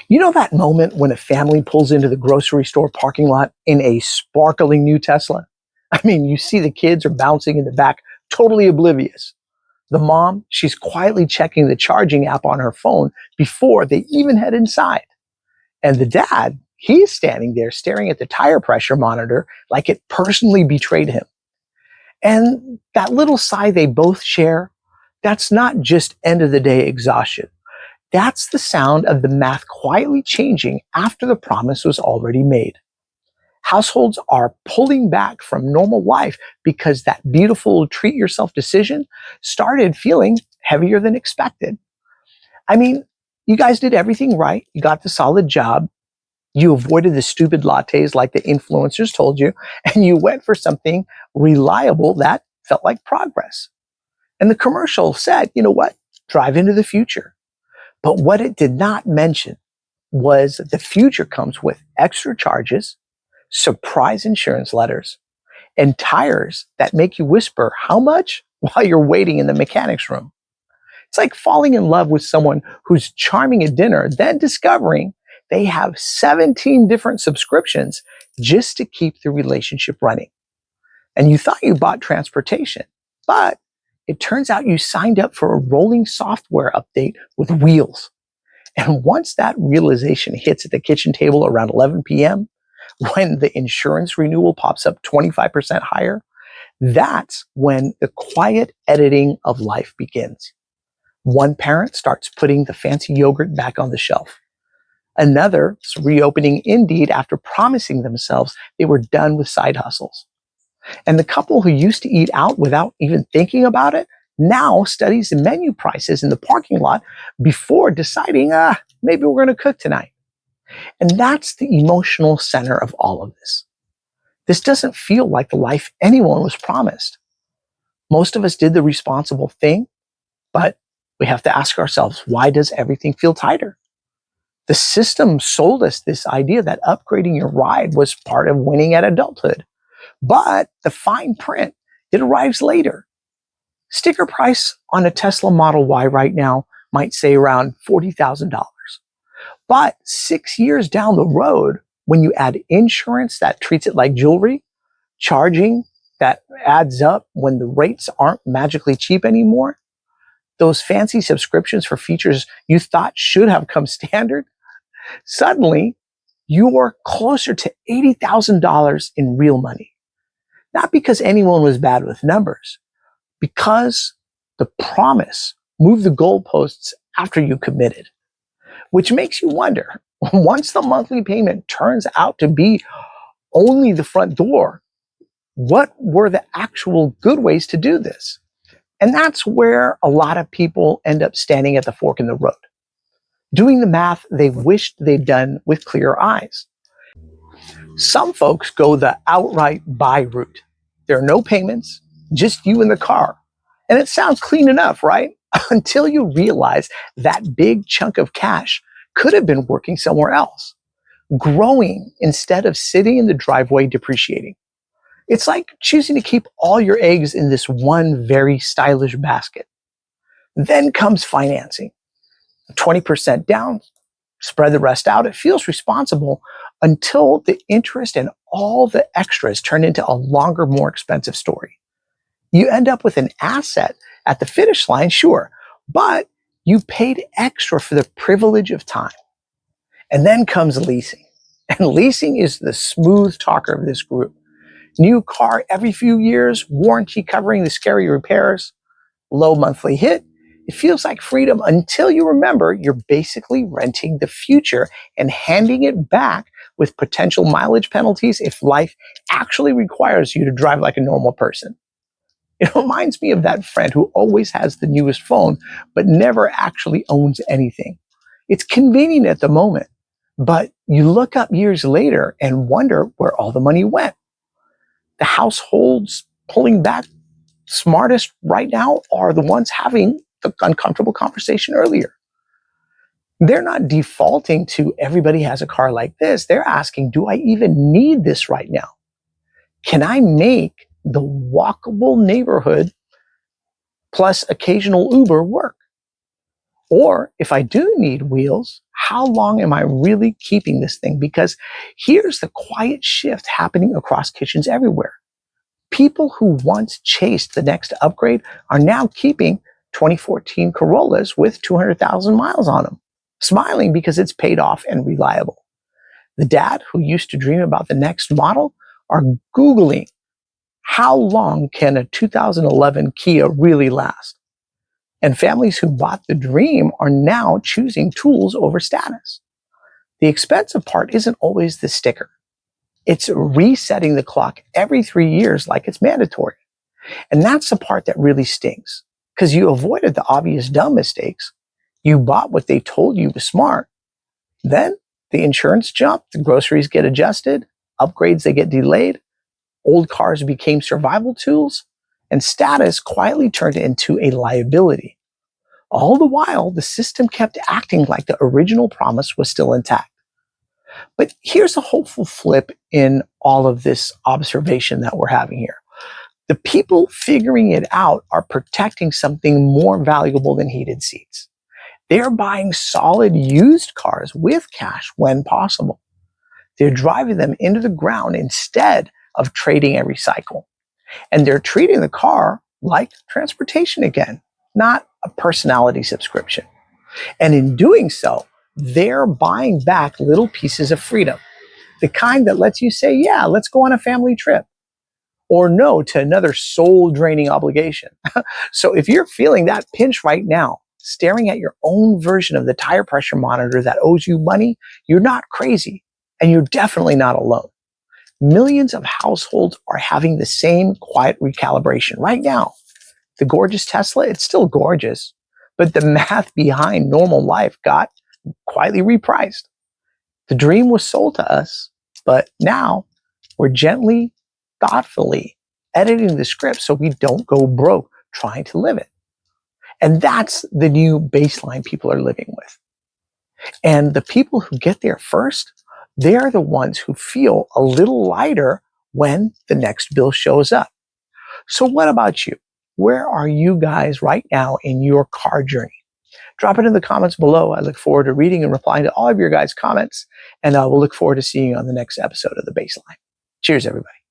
You know that moment when a family pulls into the grocery store parking lot in a sparkling new Tesla? I mean, you see the kids are bouncing in the back, totally oblivious. The mom, she's quietly checking the charging app on her phone before they even head inside. And the dad, he's standing there staring at the tire pressure monitor like it personally betrayed him. And that little sigh they both share, that's not just end of the day exhaustion. That's the sound of the math quietly changing after the promise was already made. Households are pulling back from normal life because that beautiful treat yourself decision started feeling heavier than expected. I mean, you guys did everything right. You got the solid job. You avoided the stupid lattes like the influencers told you, and you went for something reliable that felt like progress. And the commercial said, you know what? Drive into the future. But what it did not mention was the future comes with extra charges, surprise insurance letters, and tires that make you whisper how much while you're waiting in the mechanic's room. It's like falling in love with someone who's charming at dinner, then discovering they have 17 different subscriptions just to keep the relationship running. And you thought you bought transportation, but it turns out you signed up for a rolling software update with wheels. And once that realization hits at the kitchen table around 11 p.m., when the insurance renewal pops up 25% higher, that's when the quiet editing of life begins. One parent starts putting the fancy yogurt back on the shelf. Another is reopening Indeed after promising themselves they were done with side hustles. And the couple who used to eat out without even thinking about it now studies the menu prices in the parking lot before deciding, maybe we're going to cook tonight. And that's the emotional center of all of this. This doesn't feel like the life anyone was promised. Most of us did the responsible thing, but we have to ask ourselves, why does everything feel tighter? The system sold us this idea that upgrading your ride was part of winning at adulthood. But the fine print, it arrives later. Sticker price on a Tesla Model Y right now might say around $40,000. But 6 years down the road, when you add insurance that treats it like jewelry, charging that adds up when the rates aren't magically cheap anymore, those fancy subscriptions for features you thought should have come standard, suddenly you're closer to $80,000 in real money. Not because anyone was bad with numbers, because the promise moved the goalposts after you committed. Which makes you wonder, once the monthly payment turns out to be only the front door, what were the actual good ways to do this? And that's where a lot of people end up standing at the fork in the road, doing the math they wished they'd done with clearer eyes. Some folks go the outright buy route. There are no payments, just you and the car. And it sounds clean enough, right? Until you realize that big chunk of cash could have been working somewhere else, growing instead of sitting in the driveway depreciating. It's like choosing to keep all your eggs in this one very stylish basket. Then comes financing. 20% down, spread the rest out. It feels responsible until the interest and all the extras turn into a longer, more expensive story. You end up with an asset at the finish line, sure, but you paid extra for the privilege of time. And then comes leasing. And leasing is the smooth talker of this group. New car every few years, warranty covering the scary repairs, low monthly hit. It feels like freedom until you remember you're basically renting the future and handing it back with potential mileage penalties if life actually requires you to drive like a normal person. It reminds me of that friend who always has the newest phone, but never actually owns anything. It's convenient at the moment, but you look up years later and wonder where all the money went. The households pulling back smartest right now are the ones having the uncomfortable conversation earlier. They're not defaulting to everybody has a car like this. They're asking, do I even need this right now? Can I make the walkable neighborhood plus occasional Uber work? Or if I do need wheels, how long am I really keeping this thing? Because here's the quiet shift happening across kitchens everywhere. People who once chased the next upgrade are now keeping 2014 Corollas with 200,000 miles on them, smiling because it's paid off and reliable. The dad who used to dream about the next model are Googling how long can a 2011 Kia really last? And families who bought the dream are now choosing tools over status. The expensive part isn't always the sticker. It's resetting the clock every 3 years like it's mandatory. And that's the part that really stings, because you avoided the obvious dumb mistakes. You bought what they told you was smart. Then the insurance jumped, the groceries get adjusted, upgrades they get delayed, old cars became survival tools, and status quietly turned into a liability. All the while, the system kept acting like the original promise was still intact. But here's a hopeful flip in all of this observation that we're having here. The people figuring it out are protecting something more valuable than heated seats. They're buying solid used cars with cash when possible. They're driving them into the ground instead of trading every cycle. And they're treating the car like transportation again, not a personality subscription. And in doing so, they're buying back little pieces of freedom, the kind that lets you say, yeah, let's go on a family trip, or no to another soul-draining obligation. So if you're feeling that pinch right now, staring at your own version of the tire pressure monitor that owes you money, you're not crazy, and you're definitely not alone. Millions of households are having the same quiet recalibration right now. The gorgeous Tesla, it's still gorgeous, but the math behind normal life got quietly repriced. The dream was sold to us, but now we're gently, thoughtfully editing the script so we don't go broke trying to live it. And that's the new baseline people are living with. And the people who get there first, they're the ones who feel a little lighter when the next bill shows up. So what about you? Where are you guys right now in your car journey? Drop it in the comments below. I look forward to reading and replying to all of your guys' comments, and we'll look forward to seeing you on the next episode of The Baseline. Cheers, everybody.